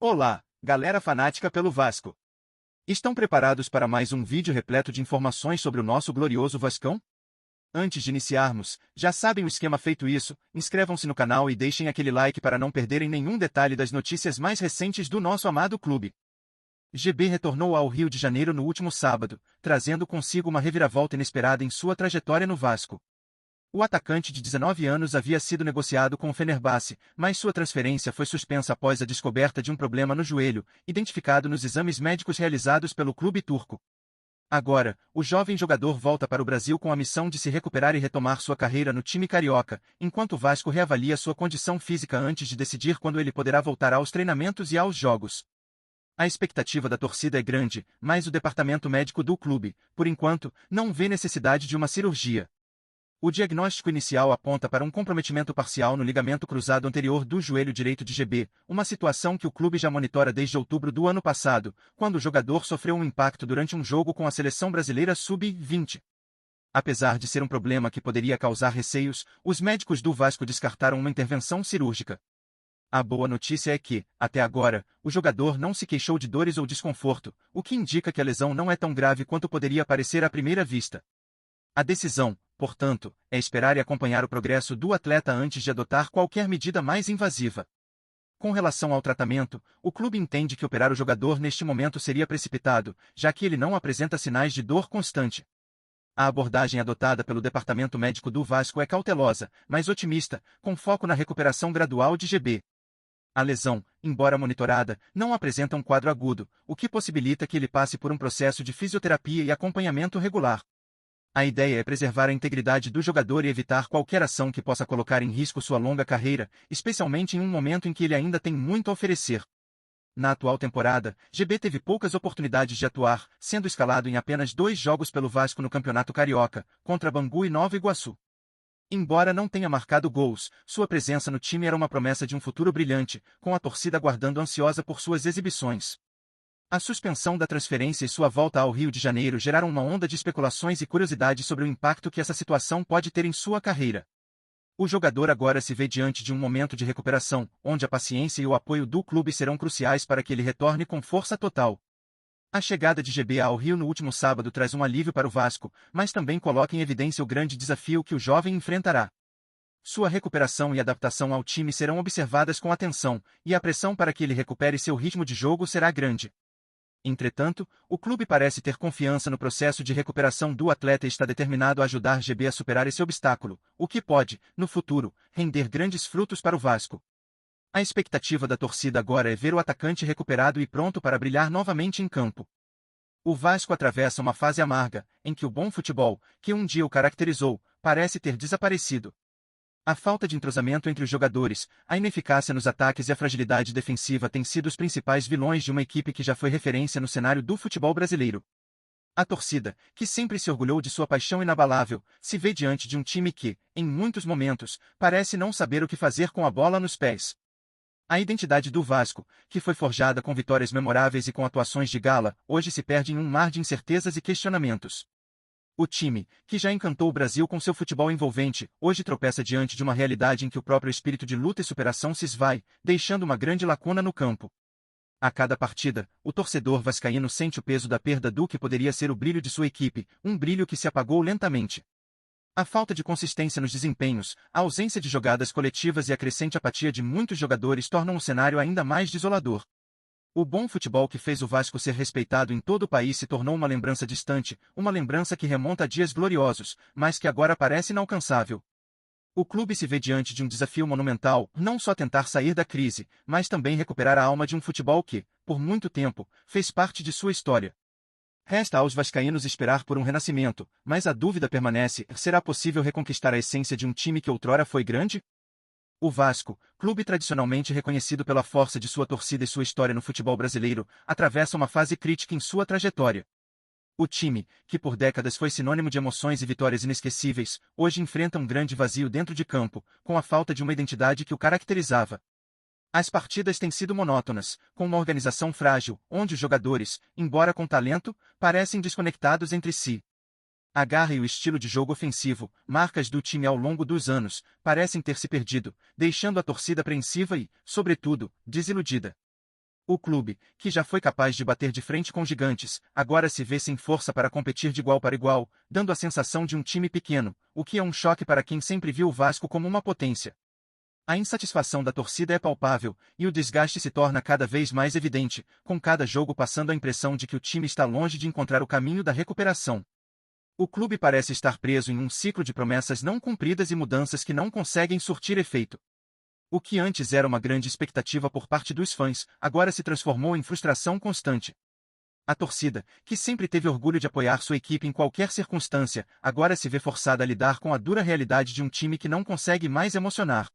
Olá, galera fanática pelo Vasco. Estão preparados para mais um vídeo repleto de informações sobre o nosso glorioso Vascão? Antes de iniciarmos, já sabem o esquema. Feito isso, inscrevam-se no canal e deixem aquele like para não perderem nenhum detalhe das notícias mais recentes do nosso amado clube. GB retornou ao Rio de Janeiro no último sábado, trazendo consigo uma reviravolta inesperada em sua trajetória no Vasco. O atacante de 19 anos havia sido negociado com o Fenerbahçe, mas sua transferência foi suspensa após a descoberta de um problema no joelho, identificado nos exames médicos realizados pelo clube turco. Agora, o jovem jogador volta para o Brasil com a missão de se recuperar e retomar sua carreira no time carioca, enquanto o Vasco reavalia sua condição física antes de decidir quando ele poderá voltar aos treinamentos e aos jogos. A expectativa da torcida é grande, mas o departamento médico do clube, por enquanto, não vê necessidade de uma cirurgia. O diagnóstico inicial aponta para um comprometimento parcial no ligamento cruzado anterior do joelho direito de GB, uma situação que o clube já monitora desde outubro do ano passado, quando o jogador sofreu um impacto durante um jogo com a seleção brasileira sub-20. Apesar de ser um problema que poderia causar receios, os médicos do Vasco descartaram uma intervenção cirúrgica. A boa notícia é que, até agora, o jogador não se queixou de dores ou desconforto, o que indica que a lesão não é tão grave quanto poderia parecer à primeira vista. A decisão, portanto, é esperar e acompanhar o progresso do atleta antes de adotar qualquer medida mais invasiva. Com relação ao tratamento, o clube entende que operar o jogador neste momento seria precipitado, já que ele não apresenta sinais de dor constante. A abordagem adotada pelo departamento médico do Vasco é cautelosa, mas otimista, com foco na recuperação gradual de GB. A lesão, embora monitorada, não apresenta um quadro agudo, o que possibilita que ele passe por um processo de fisioterapia e acompanhamento regular. A ideia é preservar a integridade do jogador e evitar qualquer ação que possa colocar em risco sua longa carreira, especialmente em um momento em que ele ainda tem muito a oferecer. Na atual temporada, GB teve poucas oportunidades de atuar, sendo escalado em apenas 2 jogos pelo Vasco no Campeonato Carioca, contra Bangu e Nova Iguaçu. Embora não tenha marcado gols, sua presença no time era uma promessa de um futuro brilhante, com a torcida aguardando ansiosa por suas exibições. A suspensão da transferência e sua volta ao Rio de Janeiro geraram uma onda de especulações e curiosidade sobre o impacto que essa situação pode ter em sua carreira. O jogador agora se vê diante de um momento de recuperação, onde a paciência e o apoio do clube serão cruciais para que ele retorne com força total. A chegada de GB ao Rio no último sábado traz um alívio para o Vasco, mas também coloca em evidência o grande desafio que o jovem enfrentará. Sua recuperação e adaptação ao time serão observadas com atenção, e a pressão para que ele recupere seu ritmo de jogo será grande. Entretanto, o clube parece ter confiança no processo de recuperação do atleta e está determinado a ajudar GB a superar esse obstáculo, o que pode, no futuro, render grandes frutos para o Vasco. A expectativa da torcida agora é ver o atacante recuperado e pronto para brilhar novamente em campo. O Vasco atravessa uma fase amarga, em que o bom futebol, que um dia o caracterizou, parece ter desaparecido. A falta de entrosamento entre os jogadores, a ineficácia nos ataques e a fragilidade defensiva têm sido os principais vilões de uma equipe que já foi referência no cenário do futebol brasileiro. A torcida, que sempre se orgulhou de sua paixão inabalável, se vê diante de um time que, em muitos momentos, parece não saber o que fazer com a bola nos pés. A identidade do Vasco, que foi forjada com vitórias memoráveis e com atuações de gala, hoje se perde em um mar de incertezas e questionamentos. O time, que já encantou o Brasil com seu futebol envolvente, hoje tropeça diante de uma realidade em que o próprio espírito de luta e superação se esvai, deixando uma grande lacuna no campo. A cada partida, o torcedor vascaíno sente o peso da perda do que poderia ser o brilho de sua equipe, um brilho que se apagou lentamente. A falta de consistência nos desempenhos, a ausência de jogadas coletivas e a crescente apatia de muitos jogadores tornam o cenário ainda mais desolador. O bom futebol que fez o Vasco ser respeitado em todo o país se tornou uma lembrança distante, uma lembrança que remonta a dias gloriosos, mas que agora parece inalcançável. O clube se vê diante de um desafio monumental, não só tentar sair da crise, mas também recuperar a alma de um futebol que, por muito tempo, fez parte de sua história. Resta aos vascaínos esperar por um renascimento, mas a dúvida permanece: será possível reconquistar a essência de um time que outrora foi grande? O Vasco, clube tradicionalmente reconhecido pela força de sua torcida e sua história no futebol brasileiro, atravessa uma fase crítica em sua trajetória. O time, que por décadas foi sinônimo de emoções e vitórias inesquecíveis, hoje enfrenta um grande vazio dentro de campo, com a falta de uma identidade que o caracterizava. As partidas têm sido monótonas, com uma organização frágil, onde os jogadores, embora com talento, parecem desconectados entre si. A garra e o estilo de jogo ofensivo, marcas do time ao longo dos anos, parecem ter se perdido, deixando a torcida apreensiva e, sobretudo, desiludida. O clube, que já foi capaz de bater de frente com gigantes, agora se vê sem força para competir de igual para igual, dando a sensação de um time pequeno, o que é um choque para quem sempre viu o Vasco como uma potência. A insatisfação da torcida é palpável, e o desgaste se torna cada vez mais evidente, com cada jogo passando a impressão de que o time está longe de encontrar o caminho da recuperação. O clube parece estar preso em um ciclo de promessas não cumpridas e mudanças que não conseguem surtir efeito. O que antes era uma grande expectativa por parte dos fãs, agora se transformou em frustração constante. A torcida, que sempre teve orgulho de apoiar sua equipe em qualquer circunstância, agora se vê forçada a lidar com a dura realidade de um time que não consegue mais emocionar.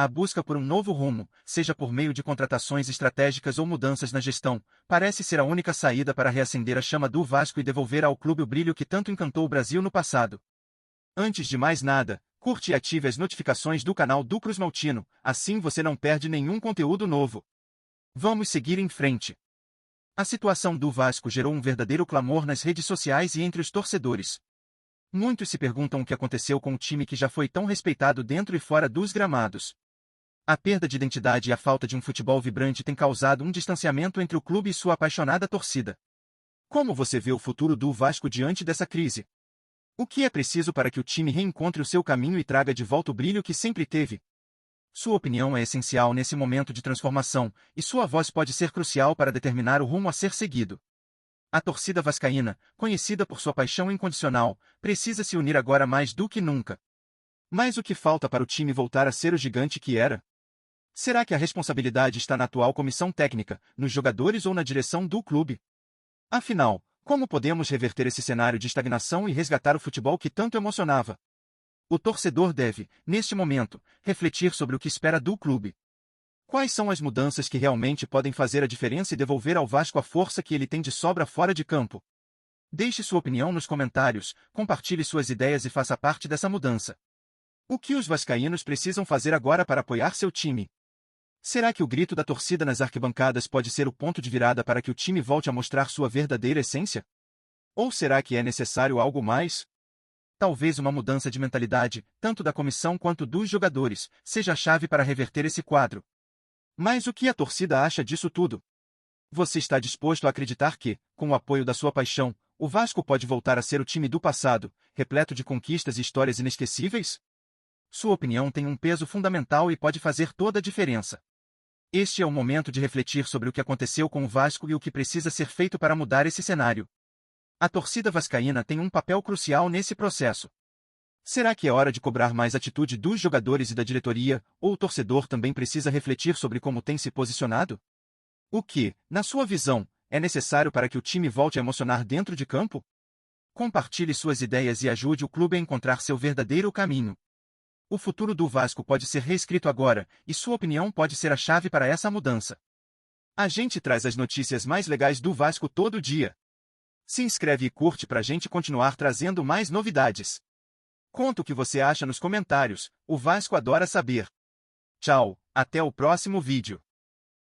A busca por um novo rumo, seja por meio de contratações estratégicas ou mudanças na gestão, parece ser a única saída para reacender a chama do Vasco e devolver ao clube o brilho que tanto encantou o Brasil no passado. Antes de mais nada, curte e ative as notificações do canal do Cruz Maltino, assim você não perde nenhum conteúdo novo. Vamos seguir em frente. A situação do Vasco gerou um verdadeiro clamor nas redes sociais e entre os torcedores. Muitos se perguntam o que aconteceu com o time que já foi tão respeitado dentro e fora dos gramados. A perda de identidade e a falta de um futebol vibrante têm causado um distanciamento entre o clube e sua apaixonada torcida. Como você vê o futuro do Vasco diante dessa crise? O que é preciso para que o time reencontre o seu caminho e traga de volta o brilho que sempre teve? Sua opinião é essencial nesse momento de transformação, e sua voz pode ser crucial para determinar o rumo a ser seguido. A torcida vascaína, conhecida por sua paixão incondicional, precisa se unir agora mais do que nunca. Mas o que falta para o time voltar a ser o gigante que era? Será que a responsabilidade está na atual comissão técnica, nos jogadores ou na direção do clube? Afinal, como podemos reverter esse cenário de estagnação e resgatar o futebol que tanto emocionava? O torcedor deve, neste momento, refletir sobre o que espera do clube. Quais são as mudanças que realmente podem fazer a diferença e devolver ao Vasco a força que ele tem de sobra fora de campo? Deixe sua opinião nos comentários, compartilhe suas ideias e faça parte dessa mudança. O que os vascaínos precisam fazer agora para apoiar seu time? Será que o grito da torcida nas arquibancadas pode ser o ponto de virada para que o time volte a mostrar sua verdadeira essência? Ou será que é necessário algo mais? Talvez uma mudança de mentalidade, tanto da comissão quanto dos jogadores, seja a chave para reverter esse quadro. Mas o que a torcida acha disso tudo? Você está disposto a acreditar que, com o apoio da sua paixão, o Vasco pode voltar a ser o time do passado, repleto de conquistas e histórias inesquecíveis? Sua opinião tem um peso fundamental e pode fazer toda a diferença. Este é o momento de refletir sobre o que aconteceu com o Vasco e o que precisa ser feito para mudar esse cenário. A torcida vascaína tem um papel crucial nesse processo. Será que é hora de cobrar mais atitude dos jogadores e da diretoria, ou o torcedor também precisa refletir sobre como tem se posicionado? O que, na sua visão, é necessário para que o time volte a emocionar dentro de campo? Compartilhe suas ideias e ajude o clube a encontrar seu verdadeiro caminho. O futuro do Vasco pode ser reescrito agora, e sua opinião pode ser a chave para essa mudança. A gente traz as notícias mais legais do Vasco todo dia. Se inscreve e curte pra gente continuar trazendo mais novidades. Conta o que você acha nos comentários, o Vasco adora saber. Tchau, até o próximo vídeo.